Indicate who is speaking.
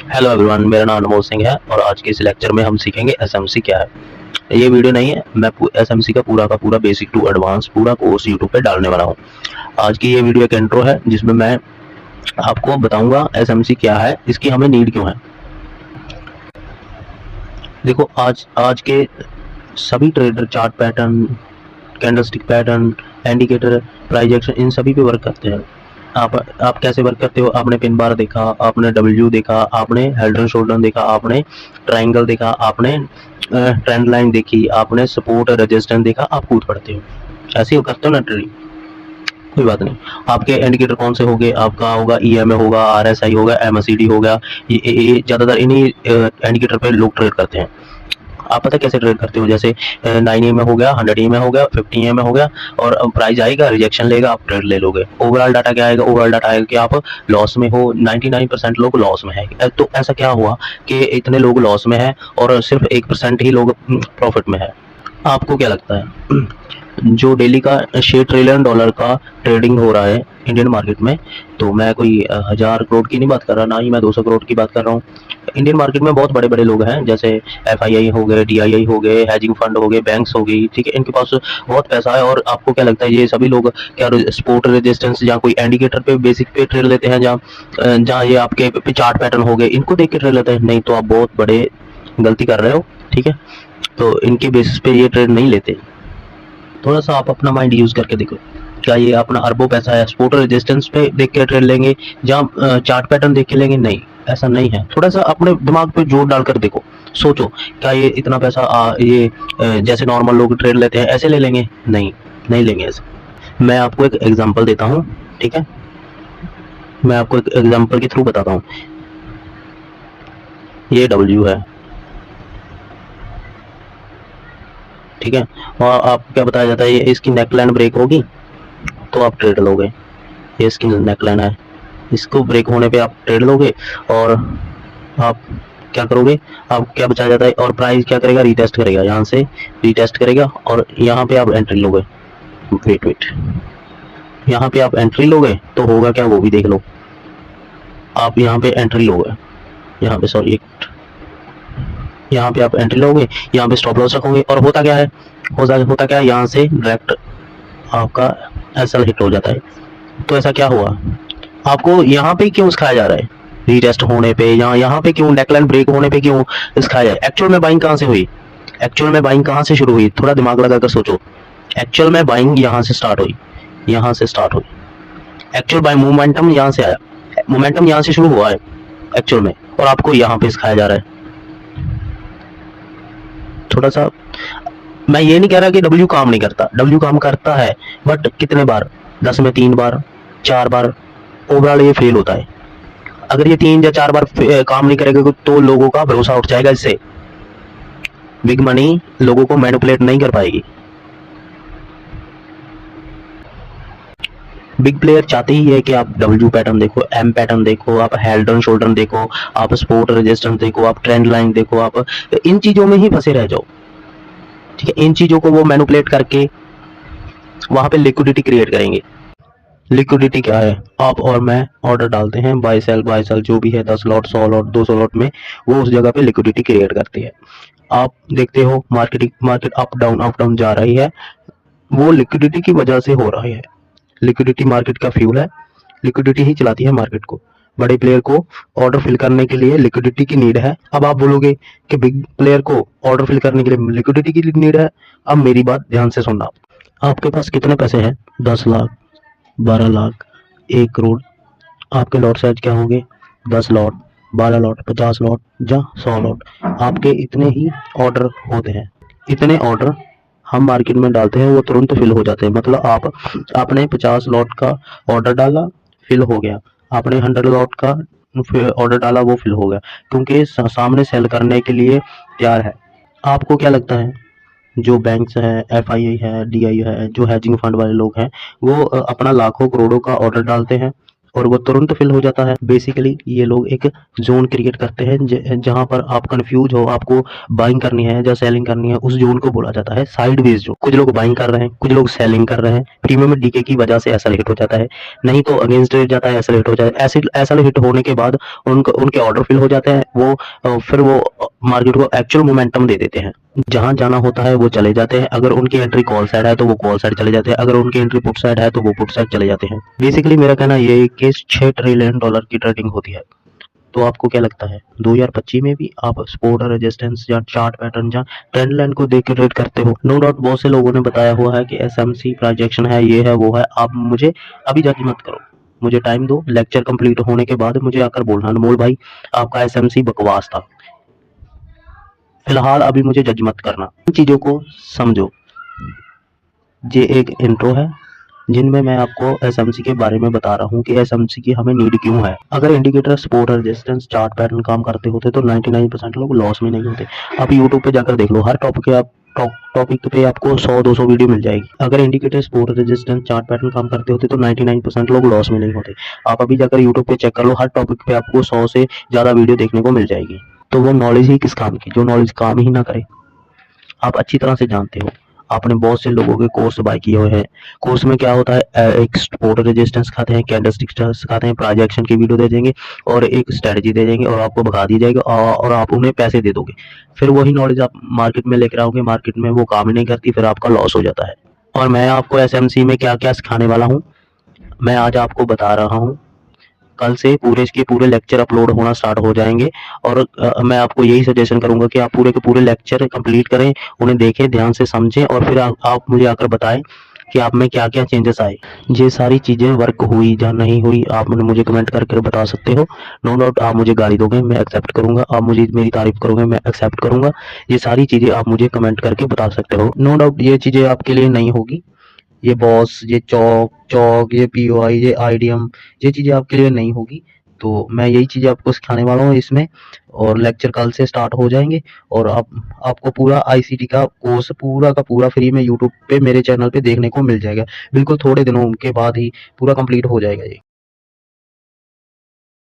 Speaker 1: Hello everyone, मेरा नाम अनमोल सिंह है और आज के इस लेक्चर में हम सीखेंगे एसएमसी क्या है। ये वीडियो नहीं है, मैं एसएमसी का पूरा बेसिक टू एडवांस पूरा कोर्स यूट्यूब पे डालने वाला हूँ। आज की ये वीडियो एक इंट्रो है जिसमें मैं आपको बताऊंगा एसएमसी क्या है, इसकी हमें नीड क्यों है। देखो, आज आज के सभी trader chart pattern, candlestick pattern, indicator, price action, इन सभी पे वर्क करते हैं। आप कैसे वर्क करते हो? आपने पिन बार देखा, आपने डब्ल्यू देखा, आपने हेड एंड शोल्डर देखा, आपने ट्रायंगल देखा, आपने ट्रेंड लाइन देखी, आपने सपोर्ट रेजिस्टेंस देखा, आप कूद पड़ते हो। ऐसे ही करते हो ना ट्रेडिंग, कोई बात नहीं। आपके इंडिकेटर कौन से होंगे? आपका होगा ईएमए होगा, आरएसआई होगा, एमएसीडी होगा। ये ज्यादातर इन्हीं इंडिकेटर पे लोग ट्रेड करते हैं। आप पता कैसे ट्रेड करते हो? जैसे 9 में हो गया, 100 में हो गया, 50 में हो गया, और प्राइस आएगा, रिजेक्शन लेगा, आप ट्रेड ले लोगे। ओवरऑल डाटा क्या आएगा? ओवरऑल डाटा आएगा कि आप लॉस में हो। 99% लोग लॉस में है। तो ऐसा क्या हुआ कि इतने लोग लॉस में है और सिर्फ 1% ही लोग प्रॉफिट में है? आपको क्या लगता है? जो डेली का $6 ट्रिलियन का ट्रेडिंग हो रहा है इंडियन मार्केट में, तो मैं कोई 1000 करोड़ की नहीं बात कर रहा, ना ही मैं 200 करोड़ की बात कर रहा हूँ। इंडियन मार्केट में बहुत बड़े बड़े लोग हैं, जैसे एफआईआई हो गए, डीआईआई हो गए, हैजिंग फंड हो गए, बैंक्स हो गई, ठीक है। इनके पास बहुत पैसा है। और आपको क्या लगता है ये सभी लोग क्या स्पोर्ट रेजिस्टेंस या कोई इंडिकेटर पे बेसिक पे ट्रेड लेते हैं? जहाँ ये आपके चार्ट पैटर्न हो गए, इनको देख के ट्रेड लेते हैं? नहीं, तो आप बहुत बड़े गलती कर रहे हो, ठीक है। तो इनके बेसिस पे ये ट्रेड नहीं लेते। थोड़ा सा आप अपना माइंड यूज करके देखो, क्या ये अपना अरबों पैसा है सपोर्ट रेजिस्टेंस पे देख के ट्रेड लेंगे, जहाँ चार्ट पैटर्न देख के लेंगे? नहीं, ऐसा नहीं है। थोड़ा सा अपने दिमाग पे जोर डालकर देखो, सोचो, क्या ये इतना पैसा जैसे नॉर्मल लोग ट्रेड लेते हैं ऐसे ले लेंगे? नहीं, नहीं लेंगे ऐसे। मैं आपको एक एग्जांपल देता हूँ, ठीक है। मैं आपको एक एग्जांपल के थ्रू बताता हूँ। ये डब्ल्यू है, ठीक है। और आपको क्या बताया जाता है? ये इसकी नेकलाइन ब्रेक होगी तो आप ट्रेड लोगे। ये इसकी नेकलाइन है, इसको ब्रेक होने पे आप ट्रेड लोगे। और आप क्या करोगे? आप क्या बचाया जाता है? और प्राइस क्या करेगा? रीटेस्ट करेगा, यहाँ से रीटेस्ट करेगा और यहाँ पे आप एंट्री लोगे। वेट, यहाँ पे आप एंट्री लोगे तो होगा क्या, वो भी देख लो। आप यहाँ पे एंट्री लोगे, यहाँ पे सॉरी, यहाँ पे आप एंट्री लोगे, यहाँ पे स्टॉप लॉस रखोगे, और होता क्या है? होता क्या है, यहाँ से डायरेक्ट आपका एसएल हिट हो जाता है। तो ऐसा क्या हुआ? आपको यहाँ पे क्यों सिखाया जा रहा है? रीटेस्ट होने पे या यहाँ पे क्यों, नेकलाइन ब्रेक होने पे क्यों सिखाया जा रहा है? एक्चुअल में बाइंग कहाँ से हुई? एक्चुअल में बाइंग कहाँ से शुरू हुई? थोड़ा दिमाग लगाकर सोचो। एक्चुअल में बाइंग यहाँ से स्टार्ट हुई, यहाँ से स्टार्ट हुई। एक्चुअल बाइंग मोमेंटम यहाँ से आया, मोमेंटम यहाँ से शुरू हुआ है एक्चुअल में, और आपको यहाँ पे सिखाया जा रहा है। थोड़ा सा, मैं ये नहीं कह रहा कि डब्ल्यू काम नहीं करता, डब्ल्यू काम करता है, बट कितने बार? 10 में 3 बार, 4 बार ओवरऑल ये फेल होता है। अगर ये 3 या 4 बार काम नहीं करेगा तो लोगों का भरोसा उठ जाएगा। इससे बिग मनी लोगों को मैनिपुलेट नहीं कर पाएगी। बिग प्लेयर चाहते ही है कि आप डब्ल्यू पैटर्न देखो, एम पैटर्न देखो, आप हेड एंड शोल्डर देखो, आप सपोर्ट रेजिस्टेंस देखो, आप ट्रेंड लाइन देखो, आप इन चीजों में ही फंसे रह जाओ, ठीक है। इन चीजों को वो मैनिपुलेट करके वहां पे लिक्विडिटी क्रिएट करेंगे। लिक्विडिटी क्या है? आप और मैं ऑर्डर डालते हैं, बाय सेल जो भी है, 10 लॉट, 100 लॉट, 200 लॉट में, वो उस जगह पे लिक्विडिटी क्रिएट करती है। आप देखते हो मार्केट अप डाउन जा रही है, वो लिक्विडिटी की वजह से हो रहा है। लिक्विडिटी मार्केट का फ्यूल है, लिक्विडिटी ही चलाती है मार्केट को। बड़े प्लेयर को ऑर्डर फिल करने के लिए लिक्विडिटी की नीड है। अब आप बोलोगे कि बिग प्लेयर को ऑर्डर फिल करने के लिए लिक्विडिटी की नीड है। अब मेरी बात ध्यान से सुनना। आपके पास कितने पैसे हैं? 10 लाख, 12 लाख, 1 करोड़। आपके लॉट साइज क्या होंगे? 10 लॉट, 12 लॉट, 50 लॉट या 100 लॉट। आपके इतने ही ऑर्डर होते हैं। इतने ऑर्डर हम मार्केट में डालते हैं, वो तुरंत फिल हो जाते हैं। मतलब आपने 50 लॉट का ऑर्डर डाला, फिल हो गया। आपने 100 लॉट का ऑर्डर डाला, वो फिल हो गया, क्योंकि सामने सेल करने के लिए तैयार है। आपको क्या लगता है? जो बैंक्स है, एफआईआई है, डीआई है, जो हैजिंग फंड वाले लोग हैं, वो अपना लाखों करोड़ों का ऑर्डर डालते हैं, और वो तुरंत फिल हो जाता है। बेसिकली ये लोग एक जोन क्रिएट करते हैं जहां पर आप कंफ्यूज हो, आपको बाइंग करनी है या सेलिंग करनी है, उस जोन को बोला जाता है साइडवेज जोन। कुछ लोग बाइंग कर रहे हैं, कुछ लोग सेलिंग कर रहे हैं, प्रीमियम डीके की वजह से ऐसा हिट हो जाता है, नहीं तो अगेंस्ट रेट जाता है, ऐसा हिट हो जाता है। ऐसे ऐसा हिट होने के बाद उनके ऑर्डर फिल हो जाते हैं, वो फिर वो मार्केट को एक्चुअल मोमेंटम दे देते हैं। जहां जाना होता है वो चले जाते हैं। अगर उनकी एंट्री कॉल साइड है तो वो कॉल साइड चले जाते हैं, अगर उनकी एंट्री पुट साइड है तो वो पुट साइड चले जाते हैं। बेसिकली मेरा कहना ये है कि 6 ट्रिलियन डॉलर की ट्रेडिंग होती है। तो आपको क्या लगता है 2025 में भी आप सपोर्ट और रेजिस्टेंस या चार्ट पैटर्न या ट्रेंड लाइन को देख के ट्रेड करते हो? नो डाउट बहुत से लोगों ने बताया हुआ है कि एसएमसी प्रोजेक्शन है, ये है वो है। आप मुझे अभी जज मत करो, मुझे टाइम दो। लेक्चर कंप्लीट होने के बाद मुझे आकर बोलना, अनमोल भाई आपका एसएमसी बकवास था। फिलहाल अभी मुझे जज मत करना। इन चीजों को समझो। ये एक इंट्रो है जिनमें मैं आपको एसएमसी के बारे में बता रहा हूँ कि एसएमसी की हमें नीड क्यों है। अगर indicator support resistance chart pattern काम करते होते तो 99% लोग लॉस में नहीं होते। आप यूट्यूब पे जाकर देख लो, हर टॉपिक पे आपको 100-200 वीडियो मिल जाएगी। अगर indicator support resistance chart pattern काम करते होते तो 99% लोग लॉस में नहीं होते। आप अभी जाकर यूट्यूब पे चेक कर लो, हर टॉपिक पे आपको 100 से ज्यादा वीडियो देखने को मिल जाएगी। तो वो नॉलेज ही किस काम की, जो नॉलेज काम ही ना करे। आप अच्छी तरह से जानते हो, आपने बहुत से लोगों के कोर्स बाय किए हुए हैं। कोर्स में क्या होता है, एक सपोर्ट रेजिस्टेंस सिखाते हैं, कैंडलस्टिक सिखाते हैं, प्राइजेक्शन की वीडियो दे देंगे और एक स्ट्रेटजी दे देंगे और आपको भगा दी जाएगी और आप उन्हें पैसे दे दोगे। फिर वही नॉलेज आप मार्केट में लेकर आओगे, मार्केट में वो काम ही नहीं करती, फिर आपका लॉस हो जाता है। और मैं आपको एसएमसी में क्या क्या सिखाने वाला हूँ मैं आज आपको बता रहा हूँ। कल से पूरे इसके पूरे लेक्चर अपलोड होना स्टार्ट हो जाएंगे और मैं आपको यही सजेशन करूंगा कि आप पूरे के पूरे लेक्चर कंप्लीट करें, उन्हें देखें, ध्यान से समझें और फिर आप मुझे आकर बताएं कि आप में क्या क्या चेंजेस आए। ये सारी चीजें वर्क हुई या नहीं हुई आप मुझे कमेंट करके बता सकते हो। नो डाउट आप मुझे गाली दोगे, मैं एक्सेप्ट करूंगा। आप मुझे मेरी तारीफ करोगे, मैं एक्सेप्ट करूंगा। ये सारी चीजें आप मुझे कमेंट करके बता सकते हो। नो डाउट ये चीजें आपके लिए नहीं होगी, ये बॉस, ये चौक चौक, ये पीओआई, ये आईडीएम, ये चीजें आपके लिए नहीं होगी। तो मैं यही चीजें आपको सिखाने वाला हूँ इसमें, और लेक्चर कल से स्टार्ट हो जाएंगे और आपको पूरा आईसीटी का कोर्स पूरा का पूरा फ्री में यूट्यूब पे मेरे चैनल पे देखने को मिल जाएगा। बिल्कुल थोड़े दिनों के बाद ही पूरा कंप्लीट हो जाएगा ये।